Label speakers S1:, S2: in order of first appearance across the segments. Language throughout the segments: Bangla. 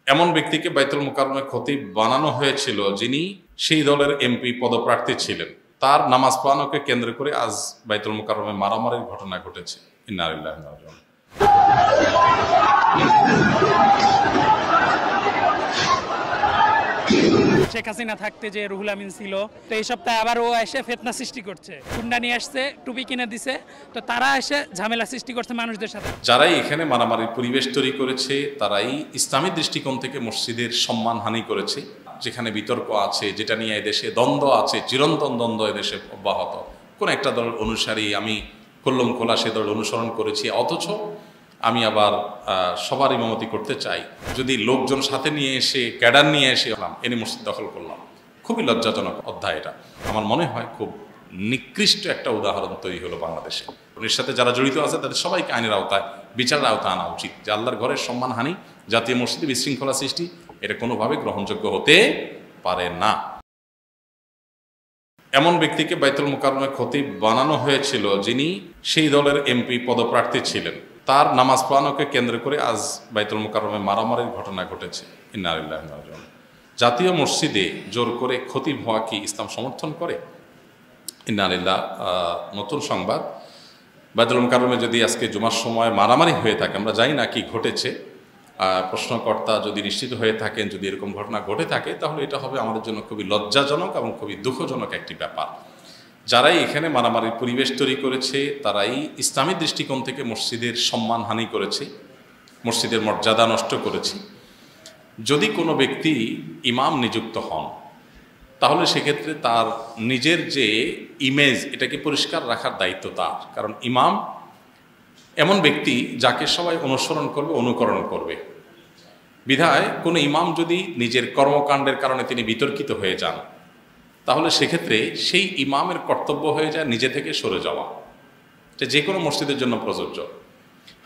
S1: এমন ব্যক্তিকে বাইতুল মুকাররমে খতিব বানানো হয়েছিল যিনি সেই দলের এমপি পদপ্রার্থী ছিলেন। তার নামাজ পড়ানোকে কেন্দ্র করে আজ বাইতুল মুকাররমে মারামারির ঘটনা ঘটেছে। ইন্না লিল্লাহি ওয়া ইন্না ইলাইহি রাজিউন।
S2: শেখ হাসিনা থাকতে যে রুহুল আমিন ছিল, তো এই সপ্তাহে আবার ও এসে ফিতনা সৃষ্টি করছে, হুন্ডা নিয়ে আসছে, টুপি কিনে দিছে, তো তারা এসে ঝামেলা সৃষ্টি করছে মানুষদের সাথে।
S1: যারাই এখানে মারামারির পরিবেশ তৈরি করেছে তারাই ইসলামী দৃষ্টিকোণ থেকে মসজিদের সম্মানহানি করেছে। যেখানে বিতর্ক আছে, যেটা নিয়ে এদেশে দ্বন্দ্ব আছে, চিরন্তন দ্বন্দ্ব এদেশে অব্যাহত, কোন একটা দলের অনুসারী আমি কল্লম খোলা সে দল অনুসরণ করেছি, অথচ আমি আবার সবার ইমামতি করতে চাই। যদি লোকজন সাথে নিয়ে এসে ক্যাডার নিয়ে এসে এনে মসজিদ দখল করলাম, খুবই লজ্জাজনক অধ্যায় এটা। আমার মনে হয় খুব নিকৃষ্ট একটা উদাহরণ তৈরি হলো বাংলাদেশে। এর সাথে যারা জড়িত আছে তাদের সবাইকে আইনের আওতায়, বিচারের আওতায় আনা উচিত। যে আল্লাহর ঘরের সম্মানহানি, জাতীয় মসজিদে বিশৃঙ্খলা সৃষ্টি, এটা কোনোভাবে গ্রহণযোগ্য হতে পারে না। এমন ব্যক্তিকে বাইতুল মুকাররমে খতিব বানানো হয়েছিল যিনি সেই দলের এমপি পদপ্রার্থী ছিলেন। তার নামাজ পড়ানোকে কেন্দ্র করে আজ বাইতুল মুকাররমে মারামারির ঘটনা ঘটেছে। ইন্না লিল্লাহি ওয়া ইন্না ইলাইহি রাজিউন। জাতীয় মসজিদে জোর করে খতিব হওয়া কি ইসলাম সমর্থন করে? ইন্না লিল্লাহ। নতুন সংবাদ, বাইতুল মুকাররমে যদি আজকে জুমার সময় মারামারি হয়ে থাকে, আমরা জানি না কি ঘটেছে, প্রশ্নকর্তা যদি নিশ্চিত হয়ে থাকেন, যদি এরকম ঘটনা ঘটে থাকে, তাহলে এটা হবে আমাদের জন্য খুবই লজ্জাজনক এবং খুবই দুঃখজনক একটি ব্যাপার। যারাই এখানে মারামারির পরিবেশ তৈরি করেছে তারাই ইসলামী দৃষ্টিকোণ থেকে মসজিদের সম্মানহানি করেছে, মসজিদের মর্যাদা নষ্ট করেছে। যদি কোনো ব্যক্তি ইমাম নিযুক্ত হন, তাহলে সেক্ষেত্রে তার নিজের যে ইমেজ, এটাকে পরিষ্কার রাখার দায়িত্ব তার। কারণ ইমাম এমন ব্যক্তি যাকে সবাই অনুসরণ করবে, অনুকরণ করবে। বিধায় কোনো ইমাম যদি নিজের কর্মকাণ্ডের কারণে তিনি বিতর্কিত হয়ে যান, তাহলে সেক্ষেত্রে সেই ইমামের কর্তব্য হয়ে যায় নিজে থেকে সরে যাওয়া। এটা যে কোনো মসজিদের জন্য প্রযোজ্য।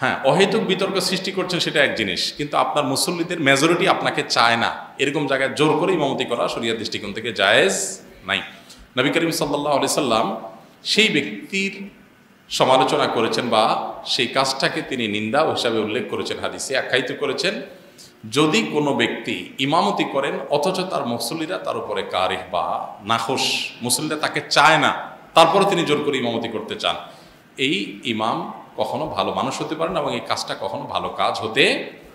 S1: হ্যাঁ, অহেতুক বিতর্ক সৃষ্টি করছেন সেটা এক জিনিস, কিন্তু আপনার মুসল্লিদের মেজরিটি আপনাকে চায় না, এরকম জায়গায় জোর করে ইমামতি করা শরিয়ার দৃষ্টিকোণ থেকে জায়েজ নাই। নবী করিম সাল্লাল্লাহু আলাইহি সাল্লাম সেই ব্যক্তির সমালোচনা করেছেন বা সেই কাজটাকে তিনি নিন্দা হিসাবে উল্লেখ করেছেন, হাদিসে আখ্যায়িত করেছেন। যদি কোনো ব্যক্তি ইমামতি করেন অথচ তার মুসল্লিরা তার উপরে কারিহ বা নাখোশ, মুসল্লিরা তাকে চায় না, তারপরে তিনি জোর করে ইমামতি করতে চান, এই ইমাম কখনো ভালো মানুষ হতে পারে না এবং এই কাজটা কখনো ভালো কাজ হতে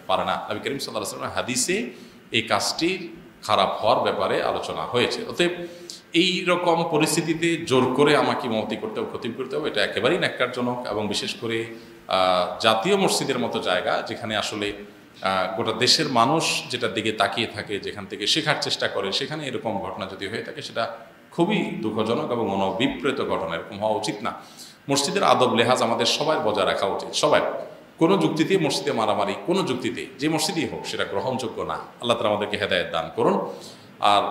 S1: পারে না। নবী করিম সাল্লাল্লাহু আলাইহি ওয়াসাল্লাম হাদিসে এই কাজটির খারাপ হওয়ার ব্যাপারে আলোচনা হয়েছে। অতএব এই রকম পরিস্থিতিতে জোর করে আমাকে ইমামতি করতে হবে, খতিব করতে হবে, এটা একেবারেই ন্যাক্কারজনক। এবং বিশেষ করে জাতীয় মসজিদের মতো জায়গা, যেখানে আসলে গোটা দেশের মানুষ যেটার দিকে তাকিয়ে থাকে, যেখান থেকে শেখার চেষ্টা করে, সেখানে এরকম ঘটনা যদি হয়ে থাকে সেটা খুবই দুঃখজনক এবং মনোবিপ্রেত ঘটনা। এরকম হওয়া উচিত না। মসজিদের আদব লেহাজ আমাদের সবাই বজায় রাখা উচিত। সবাই, কোনো যুক্তিতে মসজিদে মারামারি, কোনো যুক্তিতে যে মসজিদই হোক, সেটা গ্রহণযোগ্য না। আল্লাহ তাআলা আমাদেরকে হেদায়েত দান করুন। আর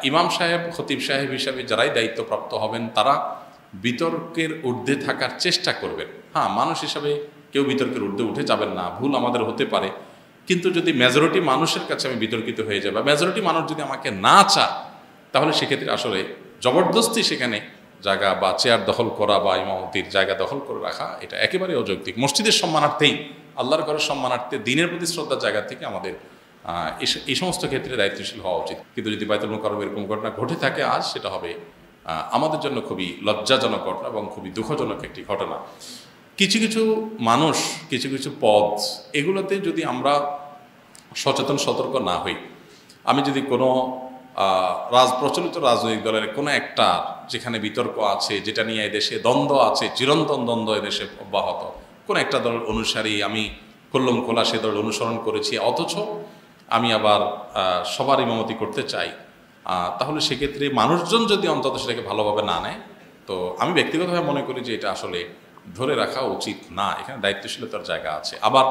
S1: ইমাম সাহেব, খতিব সাহেব হিসাবে যারাই দায়িত্বপ্রাপ্ত হবেন, তারা বিতর্কের ঊর্ধ্বে থাকার চেষ্টা করবেন। হ্যাঁ, মানুষ হিসাবে কেউ বিতর্কের ঊর্ধ্বে উঠে যাবেন না, ভুল আমাদের হতে পারে। কিন্তু যদি মেজরিটি মানুষের কাছে আমি বিতর্কিত হয়ে যাই বা মেজরিটি মানুষ যদি আমাকে না চায়, তাহলে সেক্ষেত্রে আসলে জবরদস্তি সেখানে জায়গা বা চেয়ার দখল করা বা ইমামতির জায়গা দখল করে রাখা, এটা একেবারে অযৌক্তিক। মসজিদের সম্মানার্থেই, আল্লাহর ঘরের সম্মানার্থে, দিনের প্রতি শ্রদ্ধার জায়গা থেকে আমাদের এই সমস্ত ক্ষেত্রে দায়িত্বশীল হওয়া উচিত। কিন্তু যদি বাইতুল মুকাররমে এরকম ঘটনা ঘটে থাকে আজ, সেটা হবে আমাদের জন্য খুবই লজ্জাজনক ঘটনা এবং খুবই দুঃখজনক একটি ঘটনা। কিছু কিছু মানুষ, কিছু কিছু পদ, এগুলোতে যদি আমরা সচেতন সতর্ক না হই, আমি যদি কোনো প্রচলিত রাজনৈতিক দলের কোনো একটা, যেখানে বিতর্ক আছে, যেটা নিয়ে এদেশে দ্বন্দ্ব আছে, চিরন্তন দ্বন্দ্ব এদেশে অব্যাহত, কোনো একটা দলের অনুসারী আমি কল্লম খোলা সে দল অনুসরণ করেছি, অথচ আমি আবার সবার ইমামতি করতে চাই, তাহলে সেক্ষেত্রে মানুষজন যদি অন্তত সেটাকে ভালোভাবে না নেয়, তো আমি ব্যক্তিগতভাবে মনে করি যে এটা আসলে ধরে রাখা উচিত না। এখানে দায়িত্বশীলতার জায়গা আছে। আবার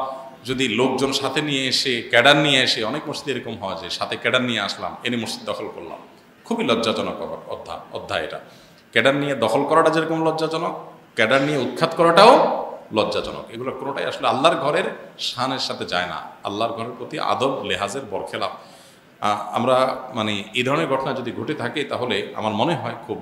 S1: যদি লোকজন সাথে নিয়ে এসে, ক্যাডার নিয়ে এসে, অনেক মসজিদে এরকম হয় যে সাথে ক্যাডার নিয়ে আসলাম, এনে মসজিদ দখল করলাম, খুবই লজ্জাজনক অধ্যায় এটা। ক্যাডার নিয়ে দখল করাটা যেরকম লজ্জাজনক, ক্যাডার নিয়ে উৎখাত করাটাও লজ্জাজনক। এগুলো কোনোটাই আসলে আল্লাহর ঘরের শানের সাথে যায় না, আল্লাহর ঘরের প্রতি আদব লেহাজের বরখেলাপ। আমরা এই ধরনের ঘটনা যদি ঘটে থাকে, তাহলে আমার মনে হয় খুব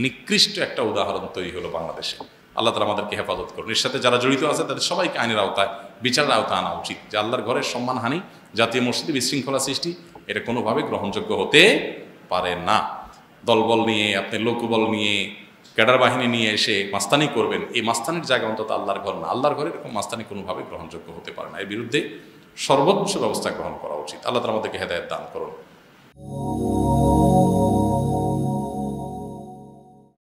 S1: নিকৃষ্ট একটা উদাহরণ তৈরি হলো বাংলাদেশে। আল্লাহ তাআলা আমাদেরকে হেফাজত করুন। এর সাথে যারা জড়িত আছে তাদের সবাইকে আইনের আওতায়, বিচারের আওতায় আনা উচিত। যে আল্লাহর ঘরের সম্মানহানি, জাতীয় মসজিদে বিশৃঙ্খলা সৃষ্টি এটা কোনোভাবে গ্রহণযোগ্য হতে পারে না। দলবল নিয়ে, আপনি লোকবল নিয়ে, ক্যাডার বাহিনী নিয়ে এসে মাস্তানি করবেন, এই মাস্তানির জায়গা অন্তত আল্লাহর ঘর না। আল্লাহর ঘরে এরকম মাস্তানি কোনোভাবে গ্রহণযোগ্য হতে পারে না। এর বিরুদ্ধে সর্বোচ্চ ব্যবস্থা গ্রহণ করা উচিত। আল্লাহ তাআলা আমাদেরকে হেদায়েত দান করুন।